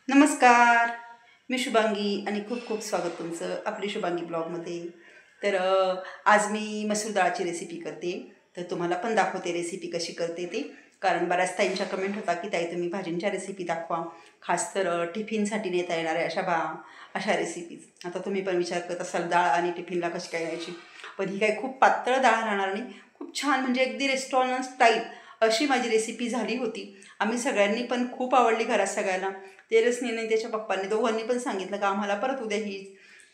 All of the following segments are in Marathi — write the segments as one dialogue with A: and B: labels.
A: नमस्कार. मी शुभांगी आणि खूप खूप स्वागत तुमचं आपली शुभांगी ब्लॉगमध्ये. तर आज मी मसूर डाळची रेसिपी करते. तर तुम्हाला पण दाखवते रेसिपी कशी करते ते. कारण बऱ्याच ताईंच्या कमेंट होता की ताई तुम्ही भाजींच्या रेसिपी दाखवा, खास तर टिफिनसाठी नेता येणाऱ्या अशा रेसिपीज. आता तुम्ही पण विचार करत असाल डाळ आणि टिफिनला कशी काय न्यायची. पण ही काही खूप पातळ डाळ राहणार नाही, खूप छान म्हणजे अगदी रेस्टॉरंट स्टाईल अशी माझी रेसिपी झाली होती. आम्ही सगळ्यांनी पण खूप आवडली घरात सगळ्यांना. तेजस्वीने त्याच्या पप्पांनी दोघांनी पण सांगितलं का आम्हाला परत उद्या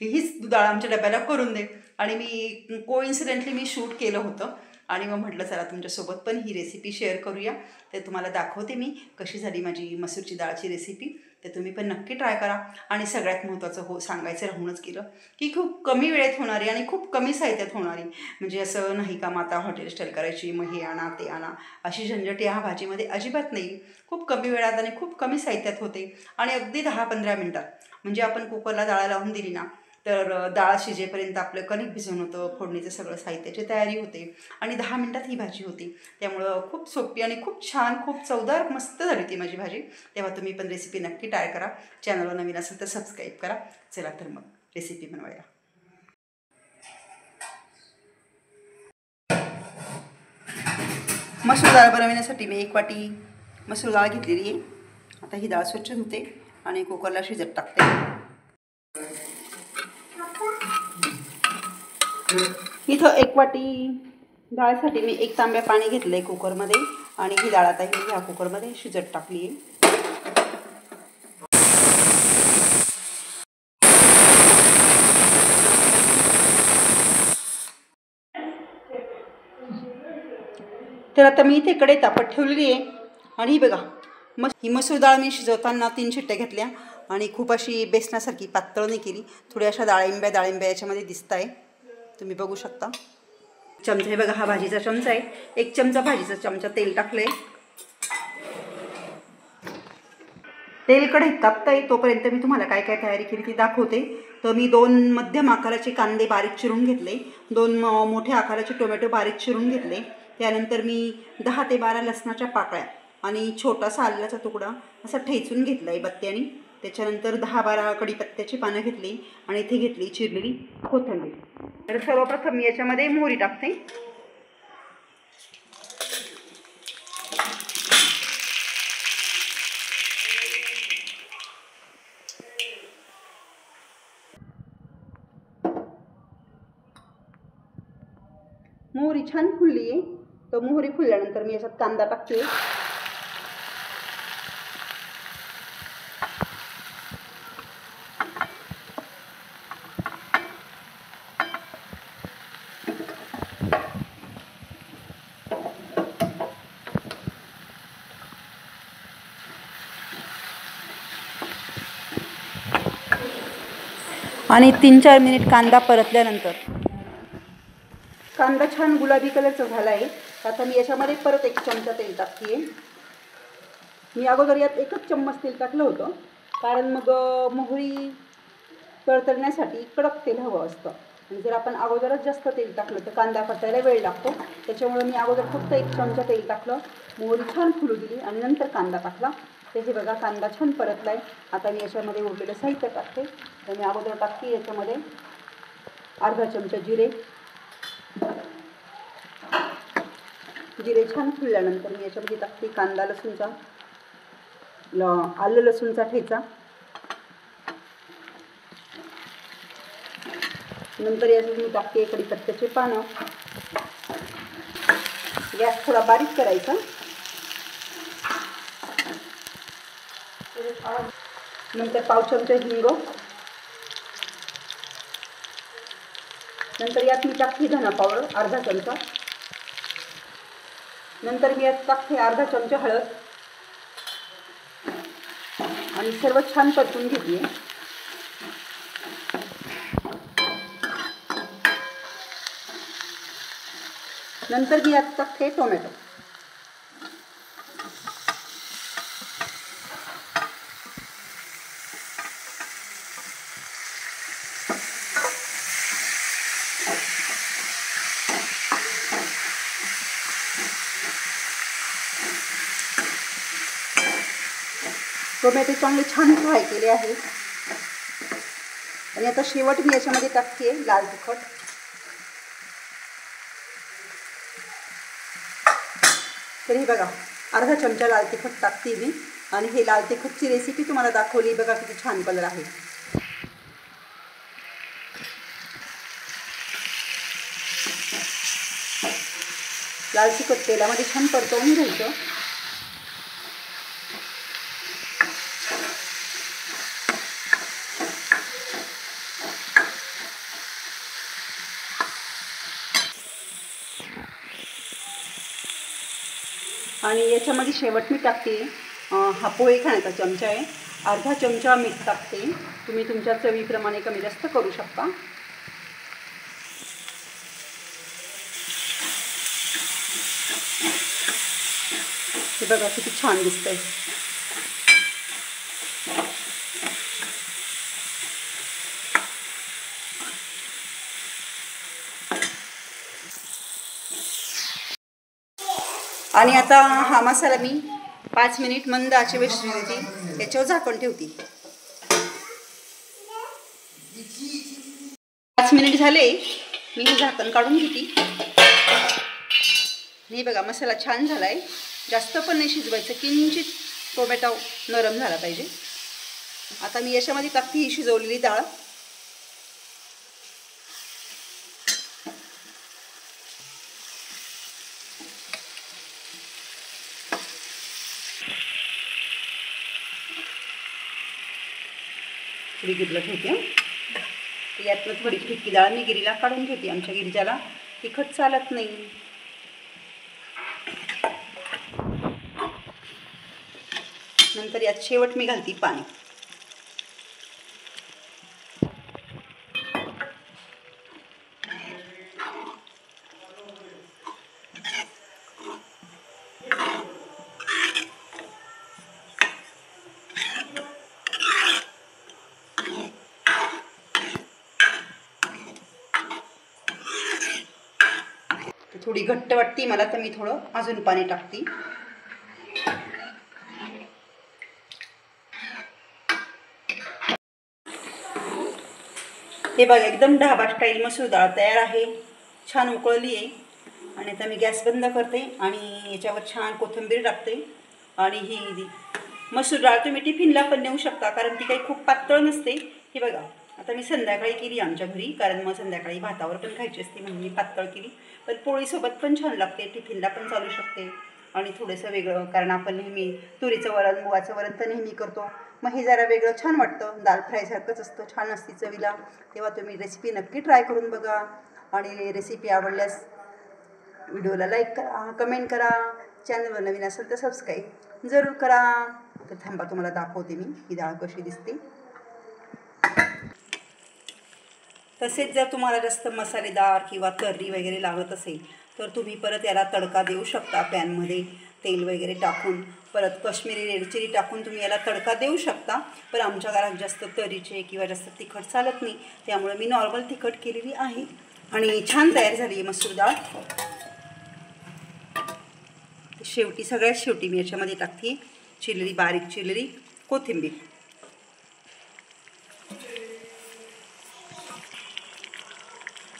A: हीच डाळ आमच्या डब्याला करून दे. आणि मी कोइन्सिडेंटली शूट केलं होतं आणि मग म्हटलं चला तुमच्यासोबत पण ही रेसिपी शेअर करूया. ते तुम्हाला दाखवते मी कशी झाली माझी मसूरची डाळची रेसिपी. तर तुम्ही पण नक्की ट्राय करा. आणि सगळ्यात महत्त्वाचं सांगायचं राहूनच गेलं की खूप कमी वेळेत होणारी आणि खूप कमी साहित्यात होणारी. म्हणजे असं नाही का माता हॉटेल स्टाईल करायची, मग हे आणा ते आणा अशी झंझट ह्या भाजीमध्ये अजिबात नाही. खूप कमी वेळात आणि खूप कमी साहित्यात होते आणि अगदी 10-15 मिनटात. म्हणजे आपण कुकरला डाळ लावून दिली ना तर डाळ शिजेपर्यंत आपलं कणिक भिजवून होतं, फोडणीचं सगळं साहित्याची तयारी होते आणि 10 मिनटात ही भाजी होती. त्यामुळं खूप सोपी आणि खूप छान, खूप चवदार मस्त झाली ती माझी भाजी. तेव्हा तुम्ही पण रेसिपी नक्की ट्राय करा. चॅनलला नवीन असेल तर सबस्क्राईब करा. चला तर मग रेसिपी बनवायला. मसूर डाळ बनवण्यासाठी मी 1 वाटी मसूर डाळ घेतलेली आहे. आता ही डाळ स्वच्छ धुते आणि कुकरला शिजत टाकते. इथं 1 वाटी डाळसाठी मी 1 तांब्या पाणी घेतलं आहे कुकरमध्ये आणि ही डाळ आता ह्या कुकरमध्ये शिजत टाकली आहे. तर आता मी इथे कढई तापत ठेवलेली आहे आणि ही बघा ही मसूर डाळ मी शिजवताना 3 शिट्ट्या घेतल्या आणि खूप अशी बेसनासारखी पातळ नाही केली. थोड्या अशा डाळिंब्या याच्यामध्ये दिसत आहे, तुम्ही बघू शकता. चमचा हे बघा, हा भाजीचा चमचा आहे. 1 चमचा भाजीचा चमचा तेल टाकले. तेल कढईत तापतंय तोपर्यंत मी तुम्हाला काय काय तयारी केली ती दाखवते. तर मी 2 मध्यम आकाराचे कांदे बारीक चिरून घेतले, 2 मोठ्या आकाराचे टोमॅटो बारीक चिरून घेतले. त्यानंतर मी 10 ते 12 लसणाच्या पाकळ्या आणि छोटासा आल्याचा तुकडा असा ठेचून घेतला आहे बत्त्याने. त्याच्यानंतर 10-12 कढीपत्त्याची पानं घेतली आणि इथे घेतली चिरलेली कोथिंबीर. तर सर्वप्रथम मी याच्यामध्ये मोहरी टाकते. मोहरी छान फुलली आहे. तर मोहरी फुलल्यानंतर मी याच्यात कांदा टाकते. आणि 3-4 मिनिट कांदा परतल्यानंतर कांदा छान गुलाबी कलरचा झाला आहे. आता मी याच्यामध्ये परत 1 चमचा तेल टाकते. मी अगोदर यात 1च चम्मच तेल टाकलं होतं, कारण मग मोहरी तळतळण्यासाठी कडक तेल हवं असतं. आणि जर आपण अगोदरच जास्त तेल टाकलं तर कांदा परतायला वेळ लागतो. त्याच्यामुळे मी अगोदर फक्त 1 चमचा तेल टाकलं, मोहरी छान फुलू दिली आणि नंतर कांदा टाकला. ते हे बघा कांदा छान परतला आहे. आता मी याच्यामध्ये उरलेलं साहित्य टाकते. तर मी अगोदर टाकते याच्यामध्ये अर्धा चमचा जिरे छान फुलल्यानंतर मी याच्यामध्ये टाकते कांदा लसूणचा आलं लसूणचा ठेचा. नंतर याच्यात मी टाकते कढीपत्त्याचे पानं. गॅस थोडा बारीक करायचा. नंतर पाव चमचा हिंग. नंतर यात मी टाकते धना पावडर अर्धा चमचा. नंतर मी यात टाकते अर्धा चमचा हळद आणि सर्व छान परतून घेतली. नंतर मी यात टाकते टोमॅटो. टोमॅटो चांगले छान फ्राय केले आहे. आणि आता शेवट मी याच्यामध्ये टाकते लाल तिखट. तर हे बघा अर्धा चमचा लाल तिखट टाकते मी. आणि हे लाल तिखटची रेसिपी तुम्हाला दाखवली. बघा किती छान कलर आहे. लाल तिखट तेलामध्ये छान परतवून घ्यायचं. आणि याच्यामध्ये शेवट मी टाकते हा पोहे खाण्याचा चमचा आहे. अर्धा चमचा मीठ टाकते. तुम्ही तुमच्या चवीप्रमाणे कमी जास्त करू शकता. हे बघा किती छान दिसतंय. आणि आता हा मसाला मी 5 मिनिट मंद आचेवर शिजवते. याच्यावर झाकण ठेवते. 5 मिनिट झाले. मी हे झाकण काढून घेते. हे बघा मसाला छान झाला आहे. जास्त पण नाही शिजवायचं. किंचित टोमॅटो नरम झाला पाहिजे. आता मी याच्यामध्ये टाकते ही शिजवलेली डाळ. थोडी गिरला ठेवते. यातनं थोडी फिक्की डाळ मी गिरीला काढून घेते. आमच्या गिरिजाला तिखट चालत नाही. नंतर यात शेवट मी घालते पाणी. थोडी घट्ट वाटते मला तर मी थोडं अजून पाणी टाकते. हे बघा एकदम ढाबा स्टाईल मसूर डाळ तयार आहे. छान उकळली आहे. आणि आता मी गॅस बंद करते आणि याच्यावर छान कोथिंबीर टाकते. आणि ही मसूर डाळ तुम्ही टिफिनला पण नेऊ शकता कारण ती काही खूप पातळ नसते. हे बघा आता मी संध्याकाळी केली आमच्या घरी कारण मग संध्याकाळी भातावर पण खायची असते म्हणून मी पातळ केली. पण पोळीसोबत पण छान लागते. टिफिनला पण चालू शकते. आणि थोडंसं वेगळं कारण आपण नेहमी तुरीचं वरण मुगाचं वरण तर नेहमी करतो. मग हे जरा वेगळं छान वाटतं. दाल फ्रायसारखंच असतं. छान असते चवीला. तेव्हा तुम्ही रेसिपी नक्की ट्राय करून बघा. आणि रेसिपी आवडल्यास व्हिडिओला लाईक करा, कमेंट करा. चॅनलवर नवीन असेल तर सबस्क्राईब जरूर करा. तर थांबा तुम्हाला दाखवते मी ही डाळ कशी दिसते. तसेच जर तुम्हाला जास्त मसालेदार किंवा तर्री वगैरे लागत असेल तर तुम्ही परत याला तडका देऊ शकता. पॅनमध्ये तेल वगैरे टाकून परत काश्मीरी रेड चिली टाकून तुम्ही याला तडका देऊ शकता. पण आमच्या घरात जास्त तर्रीचे किंवा जास्त तिखट चालत नाही त्यामुळे मी नॉर्मल तिखट केलेली आहे. आणि छान तयार झाली आहे मसूर डाळ. शेवटी सगळ्यात शेवटी मी याच्यामध्ये टाकते चिरलेली बारीक चिरलेली कोथिंबीर.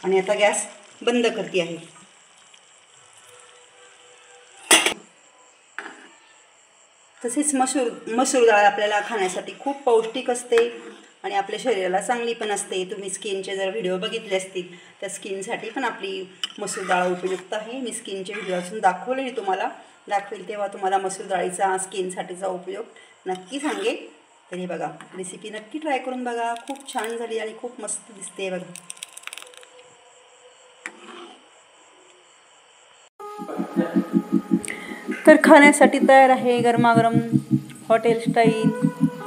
A: आणि आता गॅस बंद करते आहे. तसेच मसूर डाळ आपल्याला खाण्यासाठी खूप पौष्टिक असते आणि आपल्या शरीराला चांगली पण असते. तुम्ही स्किनचे जर व्हिडिओ बघितले असतील तर स्किनसाठी पण आपली मसूर डाळ उपयुक्त आहे. मी स्किनचे व्हिडिओ असून दाखवलेली तुम्हाला दाखवेल तेव्हा तुम्हाला मसूर डाळीचा स्किनसाठीचा उपयोग नक्की सांगेल. तर हे बघा रेसिपी नक्की ट्राय करून बघा. खूप छान झाली आणि खूप मस्त दिसते बघा. तर खाण्यासाठी तयार आहे गरमागरम हॉटेल स्टाईल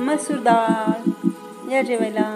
A: मसूर डाळ. या जेवायला.